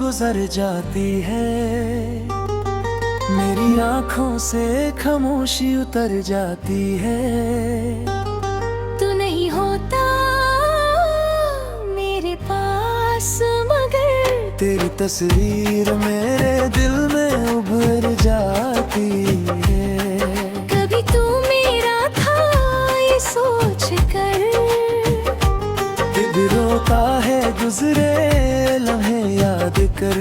गुजर जाती है, मेरी आंखों से खामोशी उतर जाती है। तू नहीं होता मेरे पास मगर तेरी तस्वीर मेरे दिल में उभर जाती है। कभी तू मेरा था ये सोच कर, दिल रोता है गुजरे लम्हे याद कर।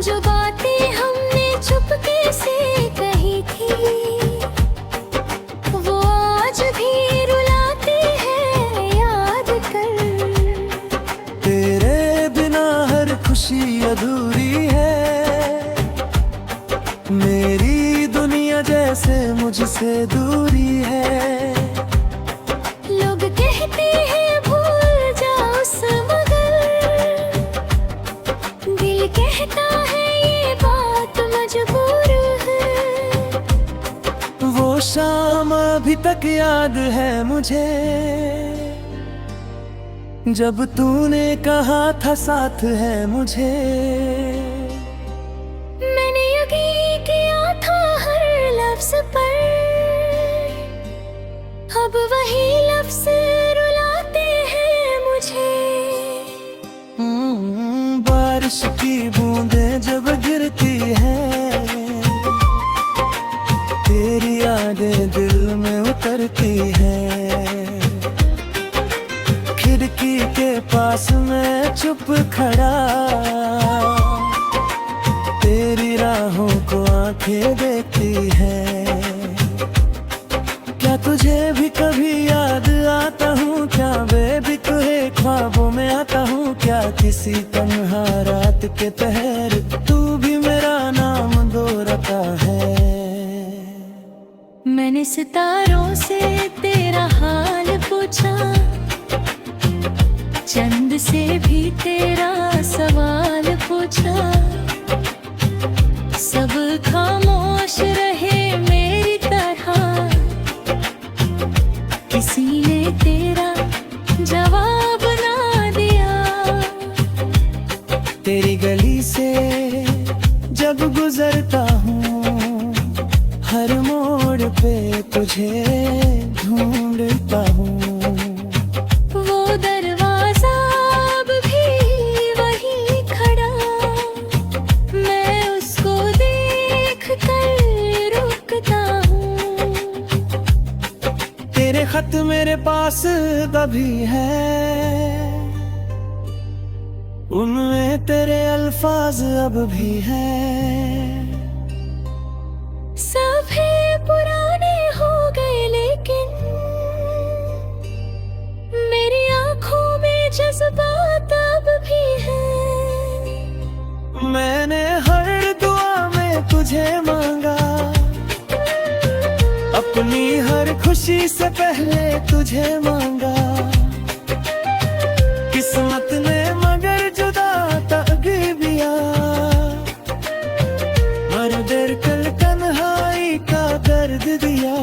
जो बातें हमने चुपके से कही थी वो आज भी रुलाती है याद कर। तेरे बिना हर खुशी अधूरी है, मेरी दुनिया जैसे मुझसे दूरी है। लोग कहते हैं भूल जाओ मगर दिल कहता है ये बात मजबूर है। वो शाम अभी तक याद है मुझे, जब तूने कहा था साथ है मुझे। मैंने यकीन किया था हर लफ्ज पर, अब वही लफ्ज रुलाते हैं मुझे। बारिश की बूंदें जब गिरती हैं, तेरी यादें दिल में उतरती हैं। खिड़की के पास मैं चुप खड़ा, तेरी राहों को आंखें देखती हैं। क्या तुझे भी कभी याद आता हूँ क्या बेबी, तुझे ख्वाबों में आता हूँ क्या? किसी तन्हा रात के पहर तू भी मेरा नाम दोहराता है। मैंने सितारों से तेरा हाल पूछा, चंद से भी तेरा सवाल पूछा। सब खामोश रहे मेरी तरह, किसी ने तेरा जवाब ना दिया। तेरी गली से जब गुजरता हूँ, हर मोड़ पे तुझे ढूंढता हूँ। वो दरवाजा अब भी वही खड़ा, मैं उसको देख कर रुकता हूँ। तेरे खत मेरे पास कभी है, उनमें तेरे अल्फाज अब भी हैं। सभी पुराने हो गए लेकिन मेरी आंखों में जज्बात अब भी हैं। मैंने हर दुआ में तुझे मांगा, अपनी हर खुशी से पहले तुझे मांगा। किस्मत ने मगर जुदा तकदीरिया, हर देर कल तन्हाई का दर्द दिया।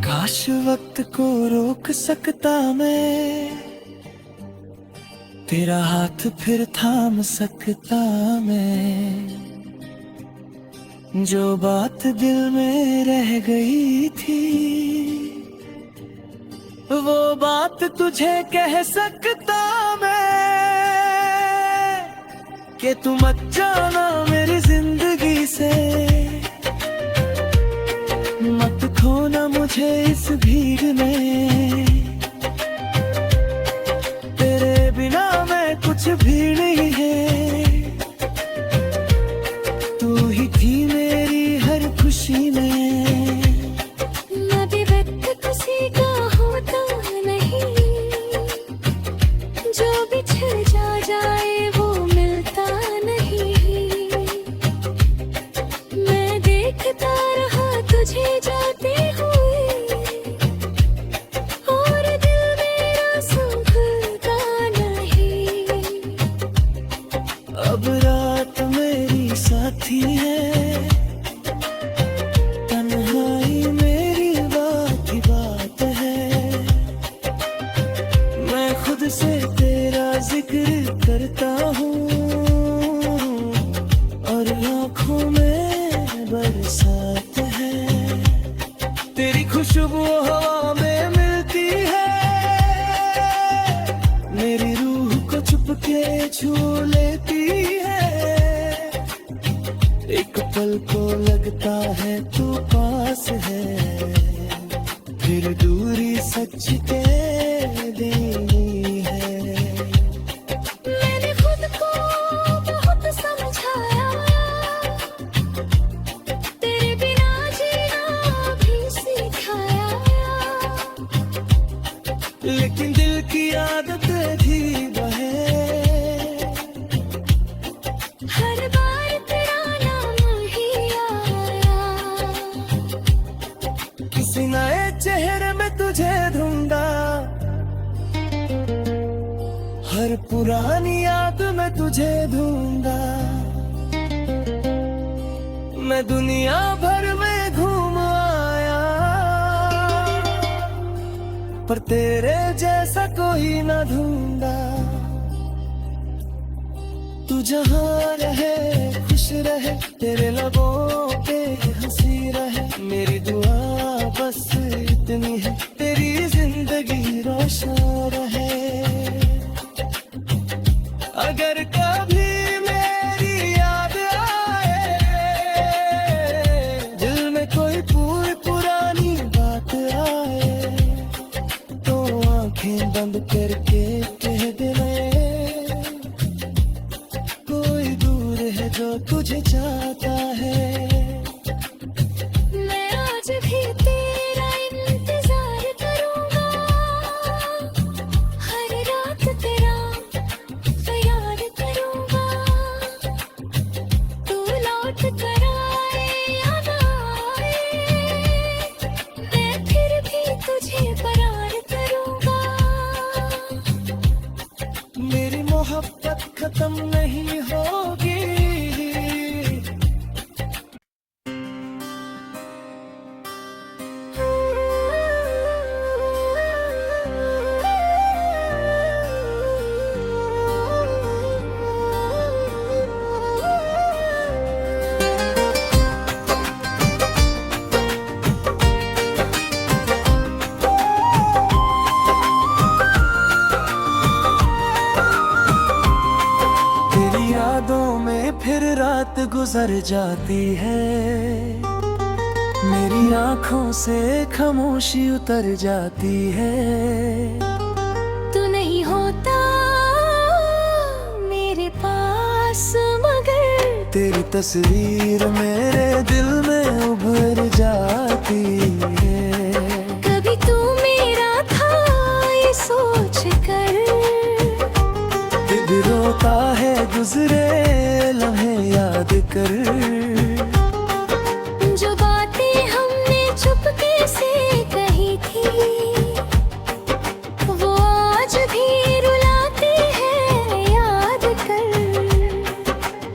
काश वक्त को रोक सकता मैं, तेरा हाथ फिर थाम सकता मैं। जो बात दिल में रह गई थी, वो बात तुझे कह सकता मैं। कि तू मत जाना मेरी जिंदगी से, मत खोना मुझे इस भीड़ में। तेरे बिना मैं कुछ भी नहीं है, तू ही थी मेरी हर खुशी में। अभी वक्त किसी का होता नहीं, जो बिछड़ जाए वो मिलता नहीं। मैं देखता रहा तुझे जाते हुए, तन्हाई मेरी बात ही बात है। मैं खुद से तेरा जिक्र करता हूँ और आँखों में बरसात है। तेरी खुशबू हवा में मिलती है, मेरी रूह को चुपके छू लेती है। एक पल को लगता है तू पास है, फिर दूरी सच के देनी है। मैंने खुद को बहुत समझाया, तेरे बिना जीना भी सिखाया। लेकिन दिल की आदत थी बहे, हर बार तेरा नाम ही आया। किसी नए चेहरे में तुझे ढूंढा, हर पुरानी याद में तुझे ढूंढा। मैं दुनिया भर में घूम आया, पर तेरे जैसा कोई ना ढूंढा। तू जहाँ रहे खुश रहे, तेरे लबों पे हंसी रहे। मेरी दुआ बस इतनी है, तेरी जिंदगी रोशन रहे। अगर कभी मेरी याद आए, दिल में कोई पुरानी बात आए, तो आंखें बंद करके कह देना, कोई दूर है जो तुझे चाहता है। मैं आज भी तेरा इंतजार करूंगा, हर रात तेरा याद करूंगा। तू लौट कर आए या ना आए, मैं फिर भी तुझे प्यार करूंगा। मेरी मोहब्बत खत्म नहीं होगी। तेरी यादों में फिर रात गुजर जाती है, मेरी आंखों से खामोशी उतर जाती है। तू नहीं होता मेरे पास मगर तेरी तस्वीर मेरे दिल में उभर जाती है। कभी तू मेरा था ये सोच कर, दिल रोता है गुजरे लम्हे याद कर। जो बातें हमने चुपके से कही थी, वो आज भी रुलाती है याद कर।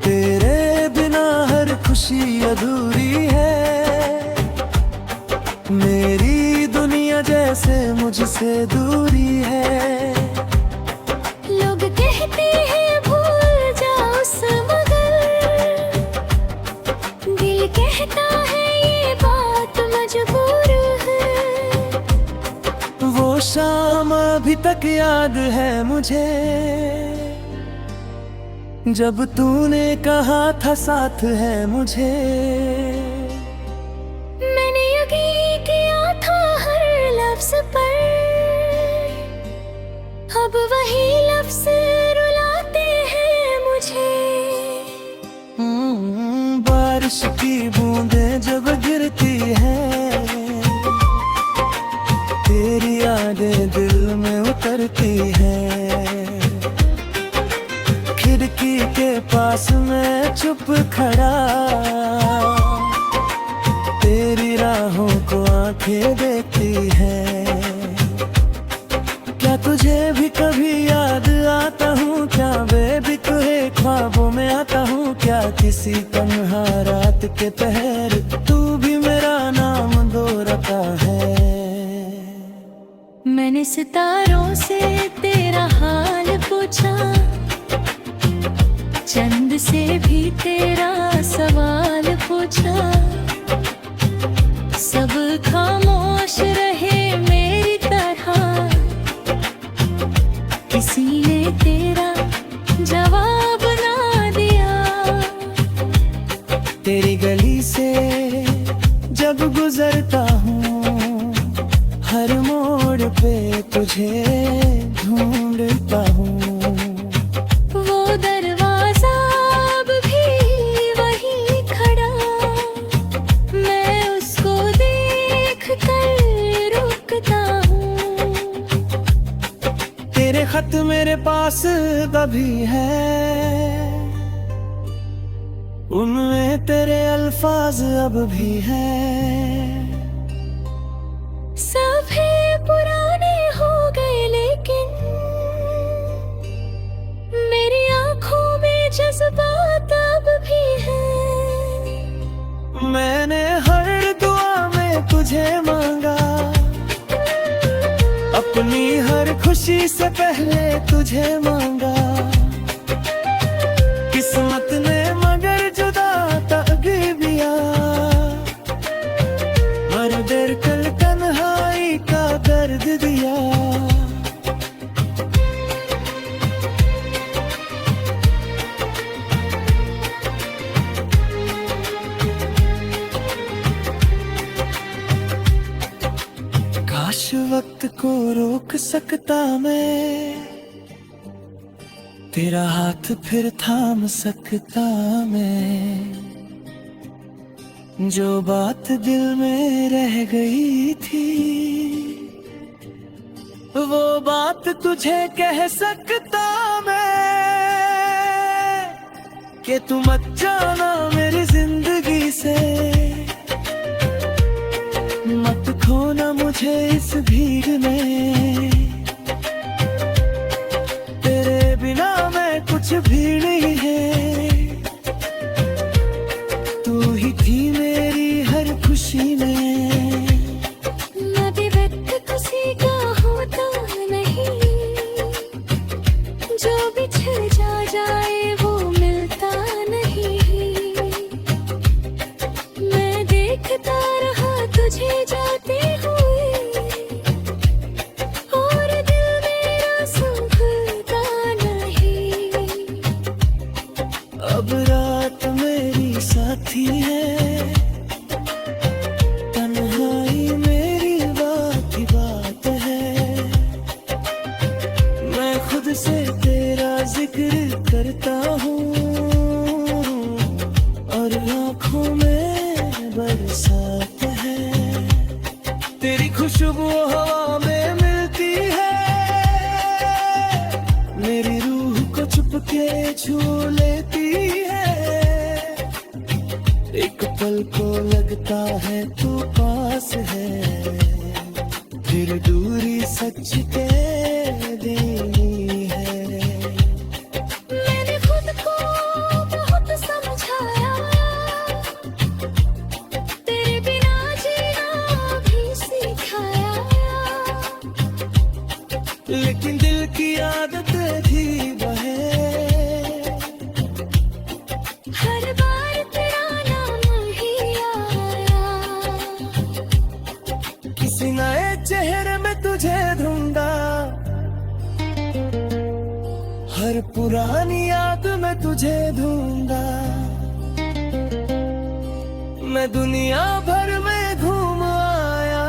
तेरे बिना हर खुशी अधूरी है, मेरी दुनिया जैसे मुझसे दूरी है। लोग कहते हैं भूल जाओ मगर दिल कहता है ये बात मजबूर है। वो शाम अभी तक याद है मुझे, जब तूने कहा था साथ है मुझे। मैंने यकीन किया था हर लफ्ज पर, अब वही लफ्ज रुलाते हैं मुझे। बारिश की बूंदें जब गिरती हैं, तेरी यादें दिल में उतरती हैं। खिड़की के पास मैं चुप खड़ा, तेरी राहों को आंखें देखती हैं। क्या तुझे भी कभी याद आता हूँ क्या बेबी, तुझे ख्वाबों में आता हूँ क्या किसी तन्हा रात के पहर तू भी मेरा नाम दोहराता है। मैंने सितारों से तेरा हाल पूछा, चंद से भी तेरा सवाल पूछा। सब खामोश रहे मेरी तरह, किसी ने तेरा जवाब ना दिया। तेरी गली से जब गुजरता हूँ, हर मोड़ पे तुझे ढूंढता हूँ। वो दरवाजा अब भी वहीं खड़ा, मैं उसको देख कर रुकता हूँ। तेरे खत मेरे पास अभी है, उनमें तेरे अल्फाज अब भी हैं। सभी पुराने हो गए लेकिन मेरी आंखों में जज्बात अब भी हैं। मैंने हर दुआ में तुझे मांगा, अपनी हर खुशी से पहले तुझे मांगा। किस्मत ने मगर जुदा तकदीरिया, हर देर कल तन्हाई का दर्द दिया। काश वक्त को रोक सकता मैं, तेरा हाथ फिर थाम सकता मैं। जो बात दिल में रह गई थी, वो बात तुझे कह सकता मैं। कि तू मत जाना मेरी जिंदगी से, मत खोना मुझे इस भीड़ में। तेरे बिना मैं कुछ भी नहीं है, तू ही थी मेरी हर खुशी में। अभी वक्त किसी का होता नहीं, जो बिछड़ जाए वो मिलता नहीं। मैं देखता रहा तुझे जाते हुए, और दिल मेरा सूखता नहीं। अब रात मेरी साथी है, तन्हाई मेरी बात ही बात है। मैं खुद से तेरा जिक्र करता हूँ, और आँखों में बरसात है। तेरी खुशबू हवा में मिलती है, मेरी रूह को चुपके छू लेती है। एक पल को लगता है तू पास है, फिर दूरी सच के देनी है। मैंने खुद को बहुत समझाया, तेरे बिना जीना भी सिखाया। लेकिन दिल की आदत थी बहे, हर बार तेरा नाम ही आया। किसी नए चेहरे में तुझे ढूंढा, हर पुरानी याद में तुझे ढूंढा। मैं दुनिया भर में घूम आया,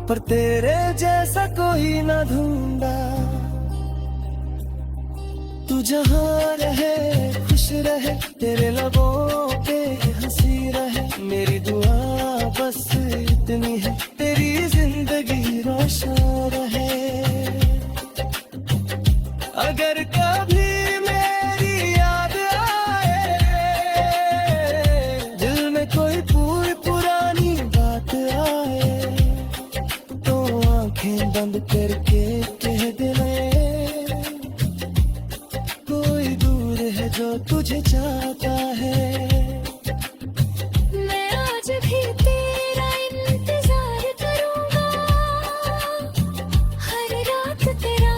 पर तेरे जैसा कोई ना ढूंढा। तू जहाँ रहे खुश रहे, तेरे लबों पे हंसी रहे। मेरी दुआ बस इतनी है, तेरी जिंदगी रोशन रहे। अगर कभी मेरी याद आए, दिल में कोई पुरानी बात आए, तो आंखें बंद करके कह देना, कोई दूर है जो तुझे चाहता है। मैं आज भी तेरा इंतजार करूंगा, हर रात तेरा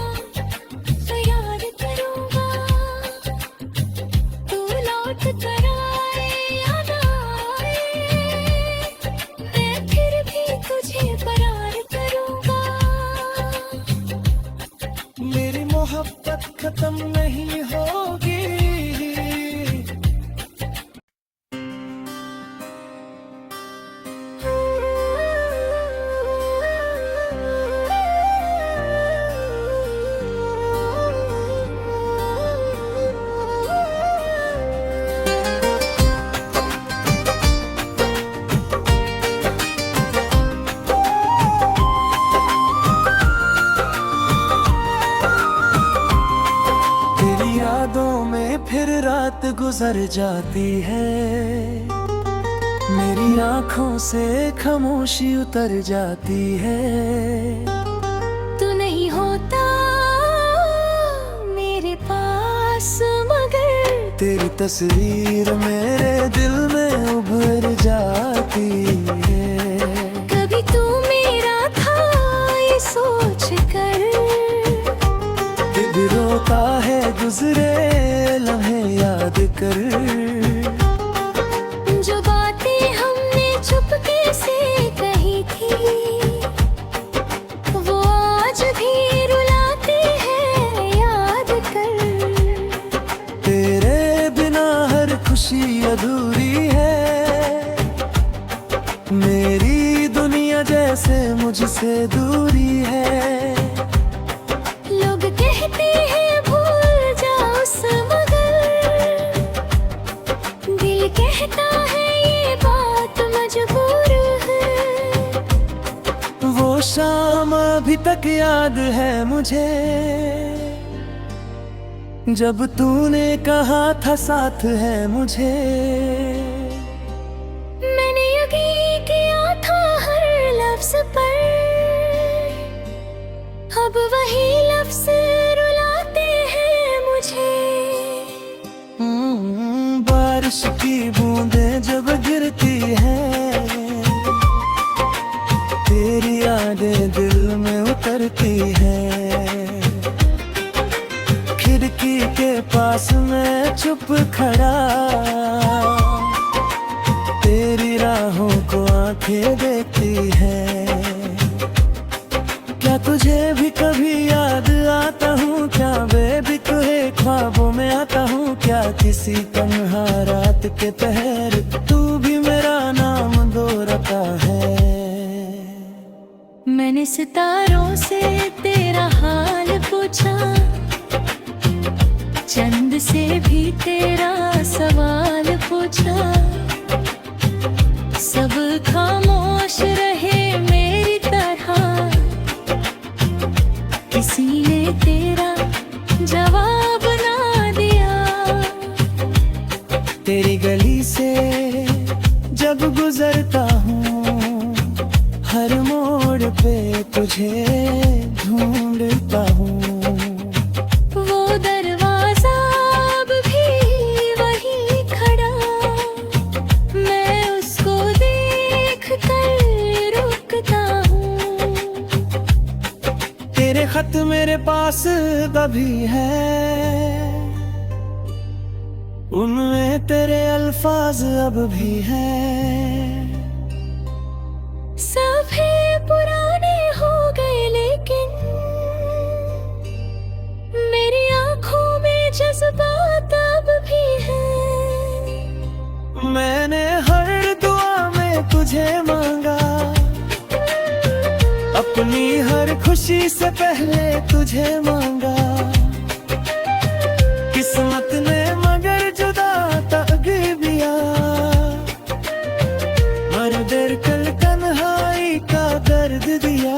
याद करूंगा। तू लौट कर आए या ना आए, मैं फिर भी तुझे प्यार करूंगा। मेरी मोहब्बत खत्म नहीं होगी। तेरी यादों में फिर रात गुजर जाती है, मेरी आंखों से खामोशी उतर जाती है। तू नहीं होता मेरे पास मगर तेरी तस्वीर मेरे दिल में उभर जाती है। कभी तू मेरा था ये सोच कर, दिल रोता है गुजरे लम्हे याद कर। जो बातें हमने चुपके से कही थी वो आज भी रुलाती है याद कर। तेरे बिना हर खुशी अधूरी है, मेरी दुनिया जैसे मुझसे दूरी है। लोग कहते हैं भूल जाओ मगर दिल कहता है ये बात मजबूर है। वो शाम अभी तक याद है मुझे, जब तूने कहा था साथ है मुझे। मैंने यकीन किया था हर लफ्ज पर, अब वही लफ्ज रुलाते हैं मुझे। बारिश की बूंदें जब गिरती हैं, तेरी यादें दिल में उतरती हैं। खिड़की के पास मैं चुप खड़ा, तेरी राहों को आंखें देखती हैं। क्या तुझे भी कभी याद आता हूँ, क्या बेबी तुझे ख्वाबों में आता हूँ, क्या किसी तन्हा रात के पहर तू भी मेरा नाम दोहराता है। मैंने सितारों से तेरा हाल पूछा, चंद से भी तेरा सवाल पूछा। सब खामोश रहे मेरी तरह, किसी ने तेरा जवाब ना दिया। तेरी गली से जब गुजरता हूँ, हर मोड़ पे तुझे ढूंढता हूँ। वो दरवाजा अब भी वही खड़ा, मैं उसको देख कर रुकता हूँ। तेरे खत मेरे पास अभी है, उनमें तेरे अल्फाज अब भी हैं। सभी पुराने हो गए लेकिन मेरी आंखों में जज्बात अब भी हैं। मैंने हर दुआ में तुझे मांगा, अपनी हर खुशी से पहले तुझे मांगा। किस्मत ने मगर जुदा तकदीरिया, हर देर कल तन्हाई का दर्द दिया।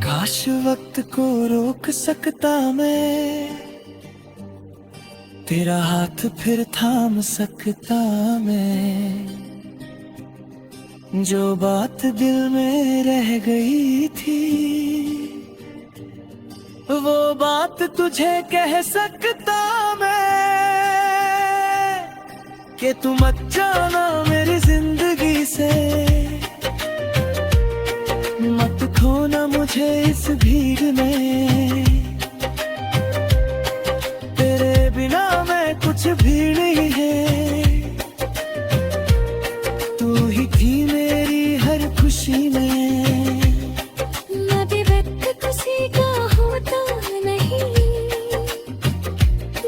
काश वक्त को रोक सकता मैं, तेरा हाथ फिर थाम सकता मैं, जो बात दिल में रह गई थी वो बात तुझे कह सकता मैं, कि तू मत जाना मेरी जिंदगी से, मत खोना मुझे इस भीड़ में, तेरे बिना मैं कुछ भी नहीं है, तू ही थी मेरी हर खुशी में। मैं भी व्यक्त किसी का होता नहीं,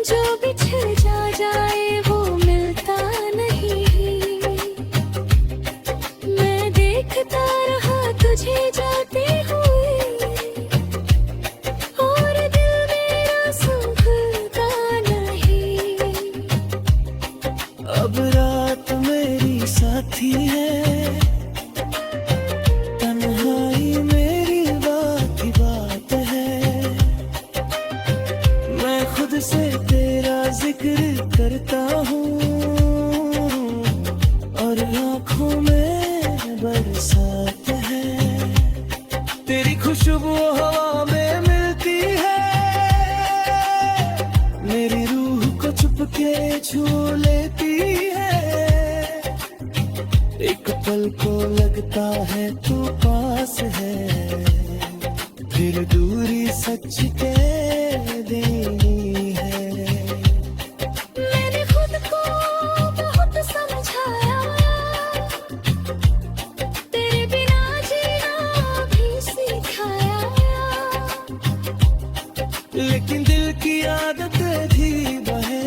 जो बिछड़ जाए वो मिलता नहीं। मैं देखता रहा तुझे जाते हुए, और दिल मेरा संभलता नहीं। अब रात मेरी साथी है, तन्हाई मेरी बात ही बात है, मैं खुद से तेरा जिक्र करता हूँ, और आँखों में बरसात है, तेरी खुशबू हवा में मिलती है, मेरी रूह को चुपके छू लेती है, एक पल को लगता है तू पास है, फिर दूरी सच के देनी है। मैंने खुद को बहुत समझाया, तेरे बिना जीना भी सिखाया, लेकिन दिल की आदत थी बहे,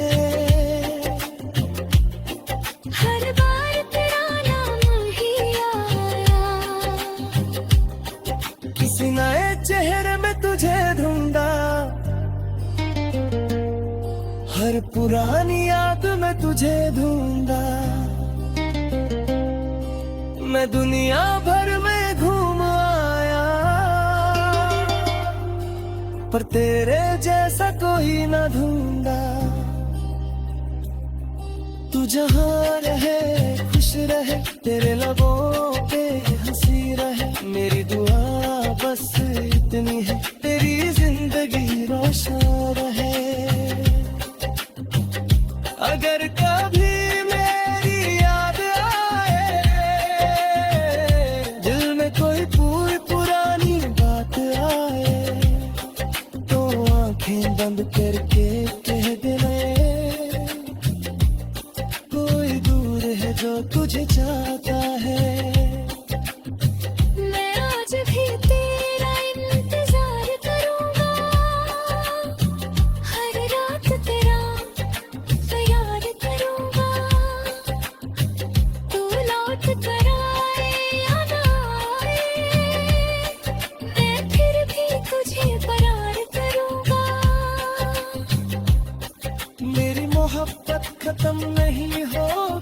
हर बार तेरा नाम ही आया। किसी नए चेहरे में तुझे ढूंढा, हर पुरानी याद में तुझे ढूंढा, मैं दुनिया भर में घूम आया, पर तेरे जैसा कोई ना ढूंढा। तू जहाँ रहे खुश रहे, तेरे लबों पे हंसी रहे, मेरी दुआ बस इतनी है, तेरी जिंदगी रोशन रहे। अगर कभी मेरी याद आए, दिल में कोई पुरानी बात आए, तो आंखें बंद करके कह देना, कोई दूर है जो तुझे चाहता है। मैं आज भी तेरा इंतजार करूंगा, हर रात तेरा प्यार करूंगा, तू लौट कर आए या ना आए, मैं फिर भी तुझे प्यार करूंगा। मेरी मोहब्बत खत्म नहीं होगी,